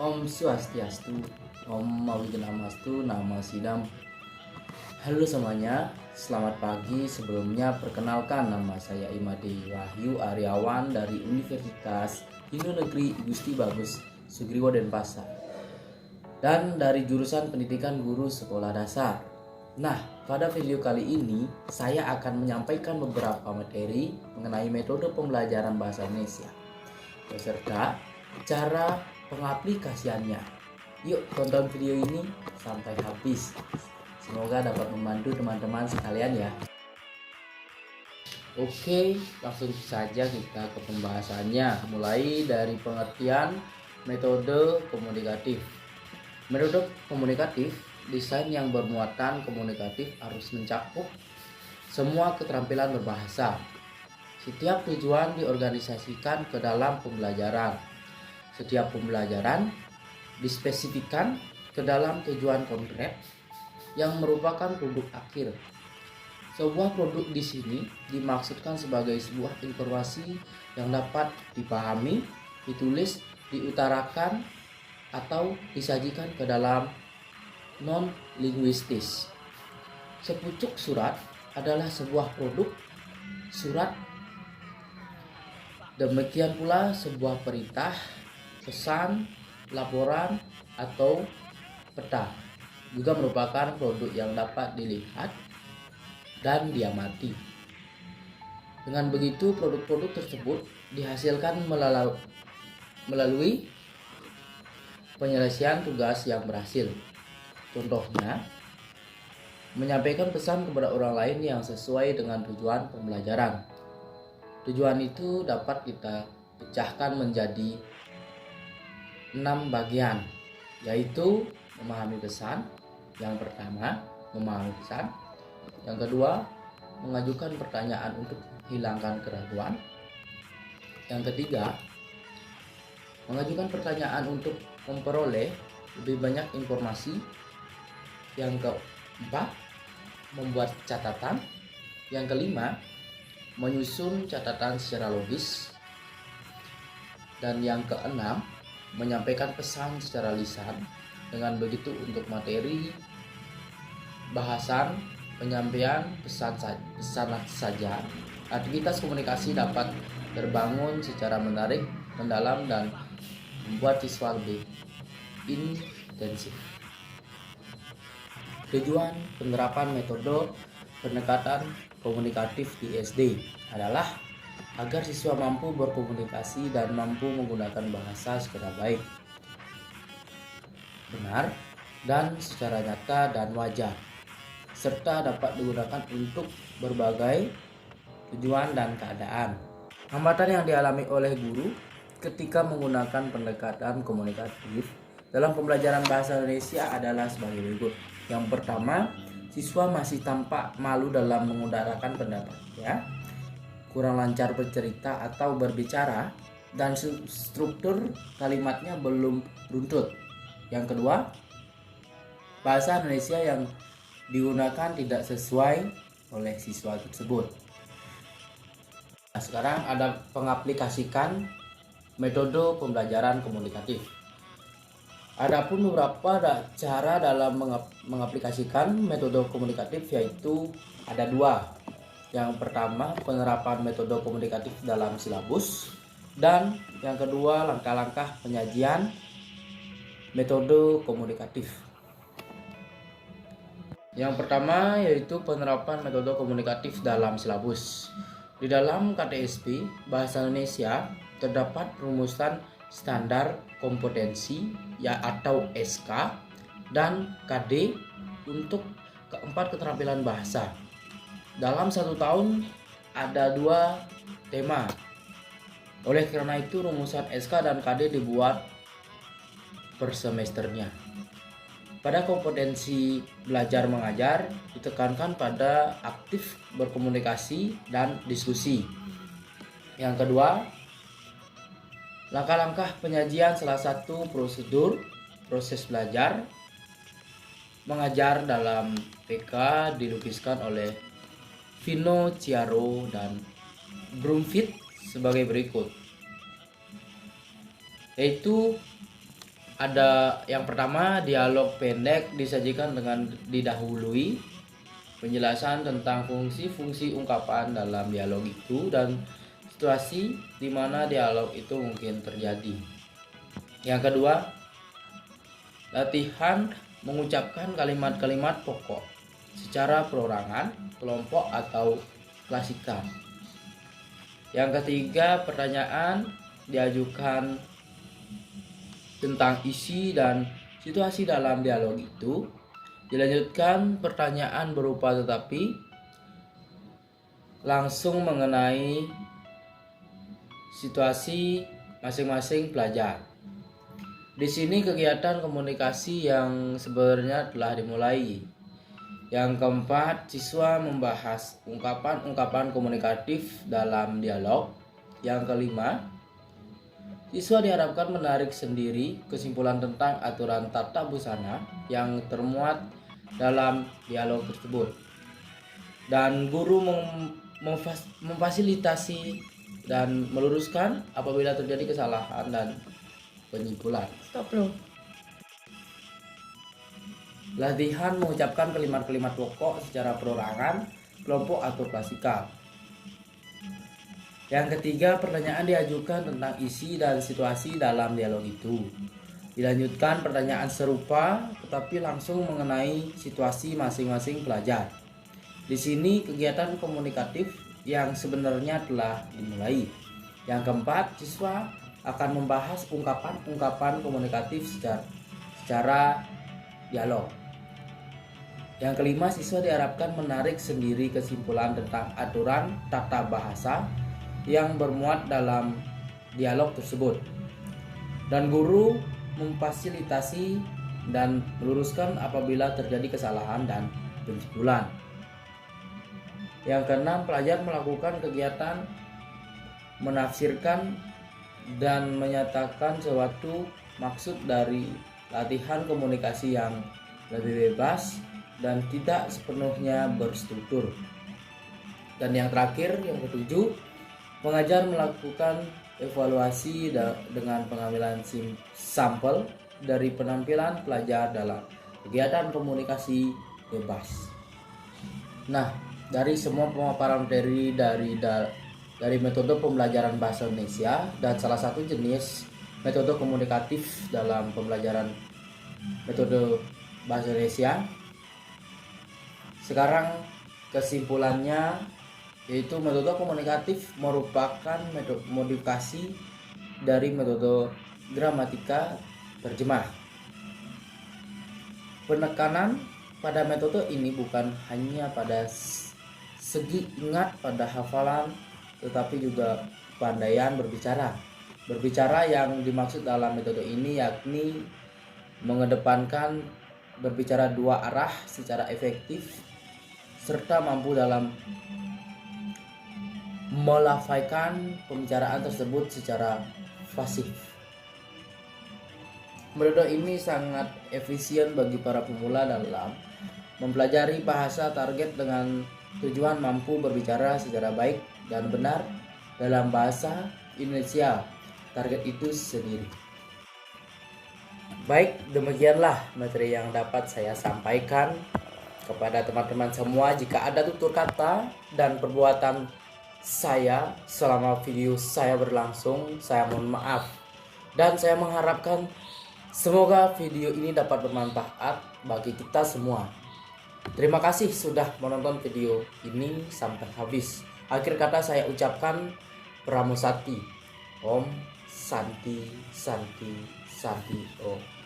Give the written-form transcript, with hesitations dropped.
Om Swastiastu, Om Mawijenamastu, Nama Sidam. Halo semuanya, selamat pagi. Sebelumnya perkenalkan, nama saya Imade Wahyu Aryawan dari Universitas Hinu Negeri Gusti Bagus Sugriwo Denpasar, dan dari jurusan Pendidikan Guru Sekolah Dasar. Nah, pada video kali ini saya akan menyampaikan beberapa materi mengenai metode pembelajaran bahasa Indonesia beserta cara pengaplikasiannya. Yuk tonton video ini sampai habis. Semoga dapat membantu teman-teman sekalian ya. Oke, langsung saja kita ke pembahasannya. Mulai dari pengertian metode komunikatif. Metode komunikatif, desain yang bermuatan komunikatif harus mencakup semua keterampilan berbahasa. Setiap tujuan diorganisasikan ke dalam pembelajaran. Setiap pembelajaran dispesifikkan ke dalam tujuan konkret yang merupakan produk akhir. Sebuah produk di sini dimaksudkan sebagai sebuah informasi yang dapat dipahami, ditulis, diutarakan, atau disajikan ke dalam non-linguistis. Sepucuk surat adalah sebuah produk surat. Demikian pula sebuah perintah, pesan, laporan, atau peta juga merupakan produk yang dapat dilihat dan diamati. Dengan begitu, produk-produk tersebut dihasilkan melalui penyelesaian tugas yang berhasil. Contohnya, menyampaikan pesan kepada orang lain yang sesuai dengan tujuan pembelajaran. Tujuan itu dapat kita pecahkan menjadi 6 bagian, yaitu memahami pesan. Yang pertama, memahami pesan. Yang kedua, mengajukan pertanyaan untuk menghilangkan keraguan. Yang ketiga, mengajukan pertanyaan untuk memperoleh lebih banyak informasi. Yang keempat, membuat catatan. Yang kelima, menyusun catatan secara logis. Dan yang keenam, menyampaikan pesan secara lisan. Dengan begitu untuk materi bahasan penyampaian pesan saja, aktivitas komunikasi dapat terbangun secara menarik, mendalam, dan membuat siswa lebih intensif. Tujuan penerapan metode pendekatan komunikatif di SD adalah agar siswa mampu berkomunikasi dan mampu menggunakan bahasa secara baik, benar, dan secara nyata dan wajar, serta dapat digunakan untuk berbagai tujuan dan keadaan. Hambatan yang dialami oleh guru ketika menggunakan pendekatan komunikatif dalam pembelajaran bahasa Indonesia adalah sebagai berikut. Yang pertama, siswa masih tampak malu dalam mengutarakan pendapatnya, kurang lancar bercerita atau berbicara, dan struktur kalimatnya belum runtut. Yang kedua, bahasa Indonesia yang digunakan tidak sesuai oleh siswa tersebut. Nah, sekarang ada pengaplikasikan metode pembelajaran komunikatif. Adapun beberapa cara dalam mengaplikasikan metode komunikatif, yaitu ada dua. Yang pertama, penerapan metode komunikatif dalam silabus, dan yang kedua, langkah-langkah penyajian metode komunikatif. Yang pertama yaitu penerapan metode komunikatif dalam silabus. Di dalam KTSP Bahasa Indonesia terdapat rumusan standar kompetensi atau SK dan KD untuk keempat keterampilan bahasa. Dalam 1 tahun ada 2 tema. Oleh karena itu rumusan SK dan KD dibuat per semesternya. Pada kompetensi belajar mengajar ditekankan pada aktif berkomunikasi dan diskusi. Yang kedua, langkah-langkah penyajian salah satu proses belajar mengajar dalam PK dilukiskan oleh Vino Ciaro dan Brumfield sebagai berikut, yaitu Ada yang pertama, dialog pendek disajikan dengan didahului penjelasan tentang fungsi-fungsi ungkapan dalam dialog itu dan situasi di mana dialog itu mungkin terjadi. Yang kedua, latihan mengucapkan kalimat-kalimat pokok secara perorangan, kelompok atau klasikal. Yang ketiga, pertanyaan diajukan tentang isi dan situasi dalam dialog itu. Dilanjutkan pertanyaan berupa tetapi langsung mengenai situasi masing-masing pelajar. Di sini kegiatan komunikasi yang sebenarnya telah dimulai. Yang keempat, siswa membahas ungkapan-ungkapan komunikatif dalam dialog. Yang kelima, siswa diharapkan menarik sendiri kesimpulan tentang aturan tata busana yang termuat dalam dialog tersebut. Dan guru memfasilitasi dan meluruskan apabila terjadi kesalahan dan penyimpulan. Stop bro. Latihan mengucapkan kalimat-kalimat pokok secara perorangan, kelompok atau klasikal. Yang ketiga, pertanyaan diajukan tentang isi dan situasi dalam dialog itu. Dilanjutkan pertanyaan serupa tetapi langsung mengenai situasi masing-masing pelajar. Di sini kegiatan komunikatif yang sebenarnya telah dimulai. Yang keempat, siswa akan membahas ungkapan-ungkapan komunikatif secara dialog. Yang kelima, siswa diharapkan menarik sendiri kesimpulan tentang aturan tata bahasa yang bermuat dalam dialog tersebut. Dan guru memfasilitasi dan meluruskan apabila terjadi kesalahan dan penyimpulan. Yang keenam, pelajar melakukan kegiatan menafsirkan dan menyatakan suatu maksud dari latihan komunikasi yang lebih bebas dan tidak sepenuhnya berstruktur. Dan yang terakhir, yang ketujuh, pengajar melakukan evaluasi dengan pengambilan sampel dari penampilan pelajar dalam kegiatan komunikasi bebas. Nah, dari semua pemaparan materi dari metode pembelajaran bahasa Indonesia dan salah satu jenis metode komunikatif dalam pembelajaran metode bahasa Indonesia, sekarang kesimpulannya yaitu metode komunikatif merupakan metode modifikasi dari metode gramatika terjemah. Penekanan pada metode ini bukan hanya pada segi ingat pada hafalan, tetapi juga kepandaian berbicara. Berbicara yang dimaksud dalam metode ini yakni mengedepankan berbicara dua arah secara efektif serta mampu dalam melafaikan pembicaraan tersebut secara fasih. Metode ini sangat efisien bagi para pemula dalam mempelajari bahasa target dengan tujuan mampu berbicara secara baik dan benar dalam bahasa Indonesia target itu sendiri. Baik, demikianlah materi yang dapat saya sampaikan kepada teman-teman semua. Jika ada tutur kata dan perbuatan saya selama video saya berlangsung, saya mohon maaf. Dan saya mengharapkan semoga video ini dapat bermanfaat bagi kita semua. Terima kasih sudah menonton video ini sampai habis. Akhir kata saya ucapkan Pramusati. Om Santi Santi Santi Om.